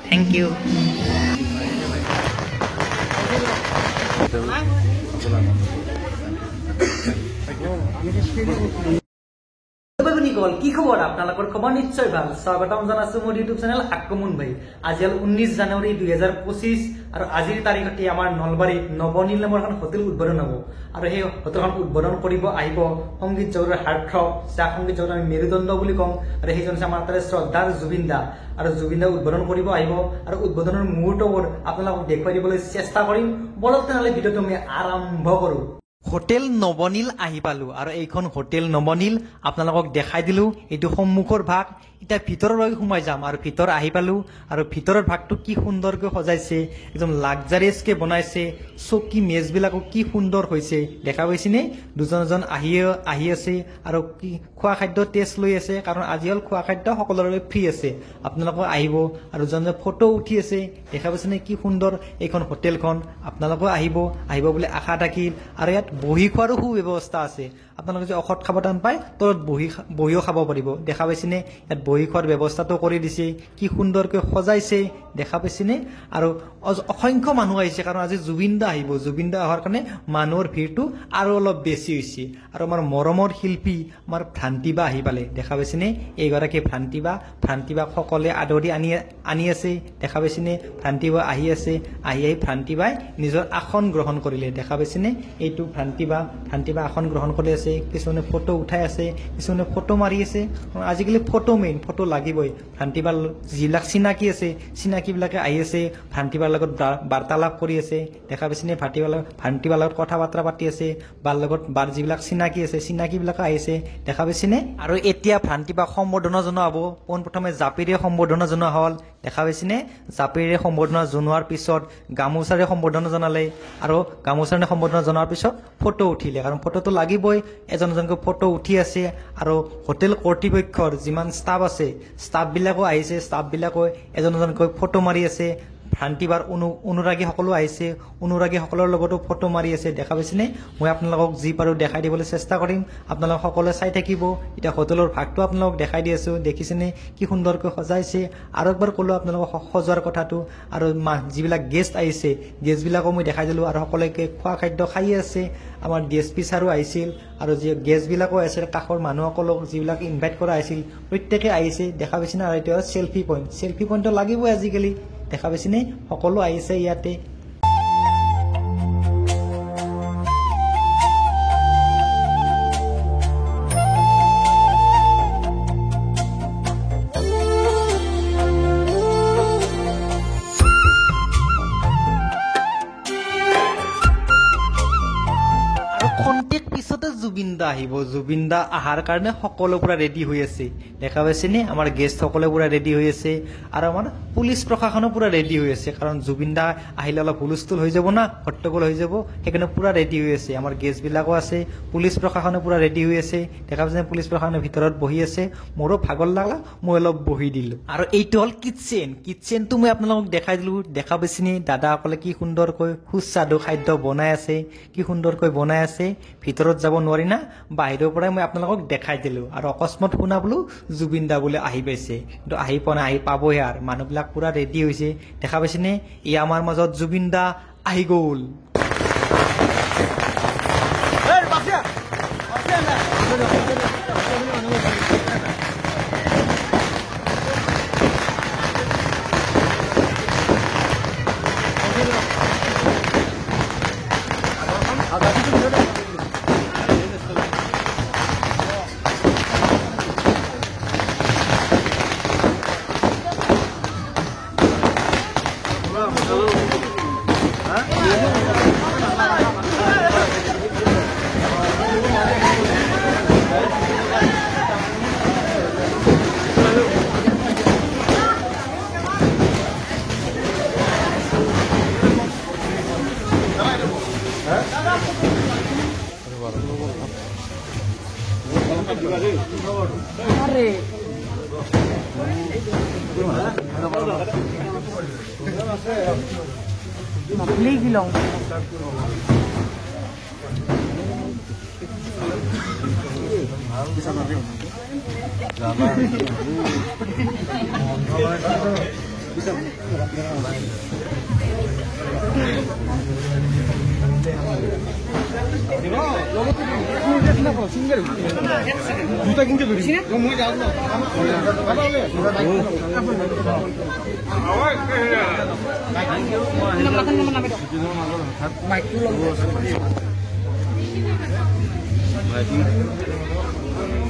Thank U. কি খবৰ? আপনাৰ খবৰ নিশ্চয় ভাল। স্বাগতম জানাচ্ছো মোৰ ইউটিউব চেনেল আক্ৰমণ ভাই। আজি হল 19 জানুৱাৰী 2025 আৰু আজিৰ তাৰিখতে আমাৰ নলবাৰীত নৱনীল নামৰ এখন হোটেল উদ্বোধন হ'ব আৰু সেই হোটেলখন উদ্বোধন কৰিব আহিব সংগীত জগতৰ হাৰ্টথ্ৰব, যাক সংগীত জগতৰ আমি মেৰুদণ্ড বুলি কওঁ, আৰু সেইজন হৈছে আমাৰ তাৰে শ্ৰদ্ধাৰ জুবিন দা। আৰু জুবিন দা উদ্বোধন কৰিব আহিব আৰু উদ্বোধনৰ মুহূৰ্তবোৰ আপোনালোকক দেখুৱাই দিবলৈ চেষ্টা কৰিম। বলক তেনেহ'লে ভিডিঅ'টো আমি আৰম্ভ কৰোঁ। হোটেল নৱনীল আহি পালো আৰু এইখন হোটেল নৱনীল আপোনালোকক দেখাই দিলো। এইটো সন্মুখৰ ভাগ। এতিয়া ভিতৰলৈ সোমাই যাম আৰু ভিতৰ আহি পালো আৰু ভিতৰৰ ভাগটো কি সুন্দৰকৈ সজাইছে, একদম লাক্সাৰিয়াছকে বনাইছে। চকী মেজবিলাকো কি সুন্দৰ হৈছে দেখা পাইছেনে? দুজন আহি আছে আৰু কি খোৱা খাদ্য টেষ্ট লৈ আছে, কাৰণ আজি হ'ল খোৱা খাদ্য সকলোৰে বাবে ফ্ৰী আছে। আপোনালোকে আহিব আৰু দুজনে ফটো উঠি আছে দেখা পাইছেনে? কি সুন্দৰ এইখন হোটেলখন। আপোনালোকেও আহিব বুলি আশা থাকিল। আৰু ইয়াত বহি খোৱাৰো সুব্যৱস্থা আছে। আপোনালোকে যদি ঔষধ খাব টান পায় তলত বহিও খাব পাৰিব। দেখা পাইছেনে? ইয়াত বহি খোৱাৰ ব্যৱস্থাটো কৰি দিছে। কি সুন্দৰকৈ সজাইছে দেখা পাইছেনে? আৰু অসংখ্য মানুহ আহিছে, কাৰণ আজি জুবিন দা আহিব। জুবিন দা অহাৰ কাৰণে মানুহৰ ভিৰটো আৰু অলপ বেছি হৈছে। আৰু আমাৰ মৰমৰ শিল্পী আমাৰ ভ্ৰান্তি বা আহি পালে দেখা পাইছেনে? এইগৰাকী ভ্ৰান্তি বা সকলোৱে আদৰি আনি আছে দেখা পাইছেনে? ভ্ৰান্তি বা আহি আছে। আহি ভ্ৰান্তি বাই নিজৰ আসন গ্ৰহণ কৰিলে দেখা পাইছেনে? এইটো ভ্ৰান্তি বা আসন গ্ৰহণ কৰি আছে। কিছুমানে ফটো উঠাই আছে, কিছুমানে ফটো মাৰি আছে। আজিকালি ফটো মেইন, ফটো লাগিবই। ভ্ৰান্তি বাৰ যিবিলাক চিনাকি আছে, চিনাকিবিলাকে আহি আছে, ভ্ৰান্তি বাৰ লগত বাৰ্তালাপ কৰি আছে দেখা পাইছেনে? ভ্ৰান্তি বাৰ লগত কথা বাৰ্তা পাতি আছে। বাৰ যিবিলাক চিনাকি আছে, চিনাকিবিলাকে আহিছে দেখা পাইছেনে? আৰু এতিয়া ভ্ৰান্তি বাক সম্বৰ্ধনা জনোৱা হ'ব। পোনপ্ৰথমে জাপিৰে সম্বৰ্ধনা জনোৱা হ'ল দেখা পাইছেনে? জাপিৰে সম্বৰ্ধনা জনোৱাৰ পিছত গামোচাৰে সম্বৰ্ধনা জনালে আৰু গামোচাৰে সম্বৰ্ধনা জনোৱাৰ পিছত ফটো উঠিলে, কাৰণ ফটোটো লাগিবই। এজনকৈ ফটো উঠি আছে আৰু হোটেল কৰ্তৃপক্ষৰ যিমান ষ্টাফ আছে ষ্টাফবিলাকো আহিছে। ষ্টাফবিলাকো এজনকৈ ফটো মাৰি আছে। ভ্ৰান্তি বাৰ অনুৰাগী সকলো আহিছে, অনুৰাগীসকলৰ লগতো ফটো মাৰি আছে দেখা পাইছেনে? মই আপোনালোকক যি পাৰোঁ দেখাই দিবলৈ চেষ্টা কৰিম। আপোনালোক সকলোৱে চাই থাকিব। এতিয়া হোটেলৰ ভাগটো আপোনালোকক দেখাই দি আছোঁ। দেখিছেনে কি সুন্দৰকৈ সজাইছে? আৰু একবাৰ ক'লোঁ আপোনালোকক সজোৱাৰ কথাটো। আৰু যিবিলাক গেষ্ট আহিছে গেষ্টবিলাকো মই দেখাই দিলোঁ আৰু সকলোকে খোৱা খাদ্য খাই আছে। আমাৰ DSP ছাৰো আহিছিল আৰু যি গেষ্টবিলাকো আছিল, কাষৰ মানুহসকলক যিবিলাক ইনভাইট কৰা আহিছিল প্ৰত্যেকে আহিছে দেখা পাইছেনে? আৰু এইটো চেল্ফি পইণ্টটো লাগিবই আজিকালি দেখা পাইছেনে? সকলো আহিছে ইয়াতে। জুবিন দা আহিব। জুবিন দা অহাৰ কাৰণে সকলো পুৰা ৰেডি হৈ আছে দেখা পাইছেনে? আমাৰ গেষ্টসকলে পুৰা ৰেডি হৈ আছে আৰু আমাৰ পুলিচ প্ৰশাসনো পুৰা ৰেডি হৈ আছে, কাৰণ জুবিন দা আহিলে অলপ হুলস্থুল হৈ যাব না, হট্টগোল হৈ যাব, সেইকাৰণে পুৰা ৰেডি হৈ আছে। আমাৰ গেষ্টবিলাকো আছে, পুলিচ প্ৰশাসনো পুৰা ৰেডি হৈ আছে দেখা পাইছেনে? পুলিচ প্ৰশাসনৰ ভিতৰত বহি আছে। মোৰো ভাগৰ লাগলা, মই অলপ বহি দিলোঁ। আৰু এইটো হ'ল কিটচেনটো মই আপোনালোকক দেখাই দিলোঁ দেখা পাইছেনে? দাদাসকলে কি সুন্দৰকৈ সুস্বাদু খাদ্য বনাই আছে, কি সুন্দৰকৈ বনাই আছে। ভিতৰত যাব নোৱাৰি না, বাহিৰৰ পৰাই মই আপোনালোকক দেখাই দিলোঁ। আৰু অকস্মাত শুনা বোলো জুবিন দা বোলে আহি পাইছে, কিন্তু আহি পোৱা নাই, আহি পাবহে। আৰু মানুহবিলাক পুৰা ৰেডি হৈছে দেখা পাইছেনে? ই আমাৰ মাজত জুবিন দা আহি গ'ল।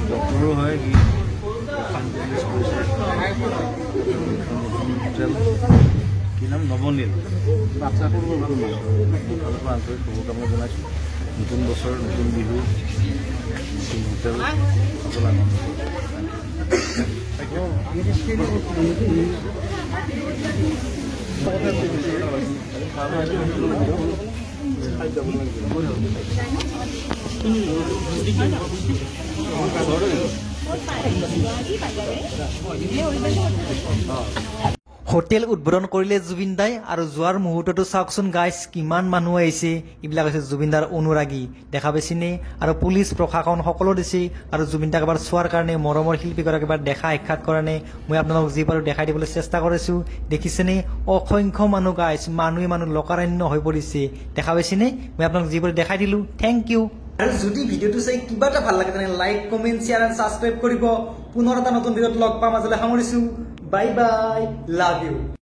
ডক্টৰো হয় কি কি নাম নৱনীল আন্তৰিক শুভকামনা জনাইছোঁ নতুন বছৰ নতুন বিহু নতুন হোটেল সকলো আনন্দ হোটেল উদ্বোধন কৰিলে জুবিন দাই আৰু যোৱাৰ মুহূৰ্ততো চাওকচোন গাইজ কিমান মানুহ আহিছে এইবিলাক হৈছে জুবিন দাৰ অনুৰাগী দেখা পাইছেনে আৰু পুলিচ প্ৰশাসন সকলো দিছে আৰু জুবিন দাক এবাৰ চোৱাৰ কাৰণে মৰমৰ শিল্পীগৰাকী এবাৰ দেখা সাক্ষাৎ কাৰণে মই আপোনালোকক যি পাৰোঁ দেখাই দিবলৈ চেষ্টা কৰিছোঁ দেখিছেনে অসংখ্য মানুহ গাইজ মানুহ লোকাৰণ্য হৈ পৰিছে দেখা পাইছেনে মই আপোনালোকক যি পাৰোঁ দেখাই দিলোঁ থেংক ইউ আৰু যদি ভিডিঅ'টো চাই কিবা এটা ভাল লাগে তেনে লাইক কমেণ্ট শ্বেয়াৰ আৰু ছাবস্ক্ৰাইব কৰিব পুনৰ এটা নতুন ভিডিঅ'ত লগ পাম আজিলৈ সামৰিছোঁ বাই বাই লাভ ইউ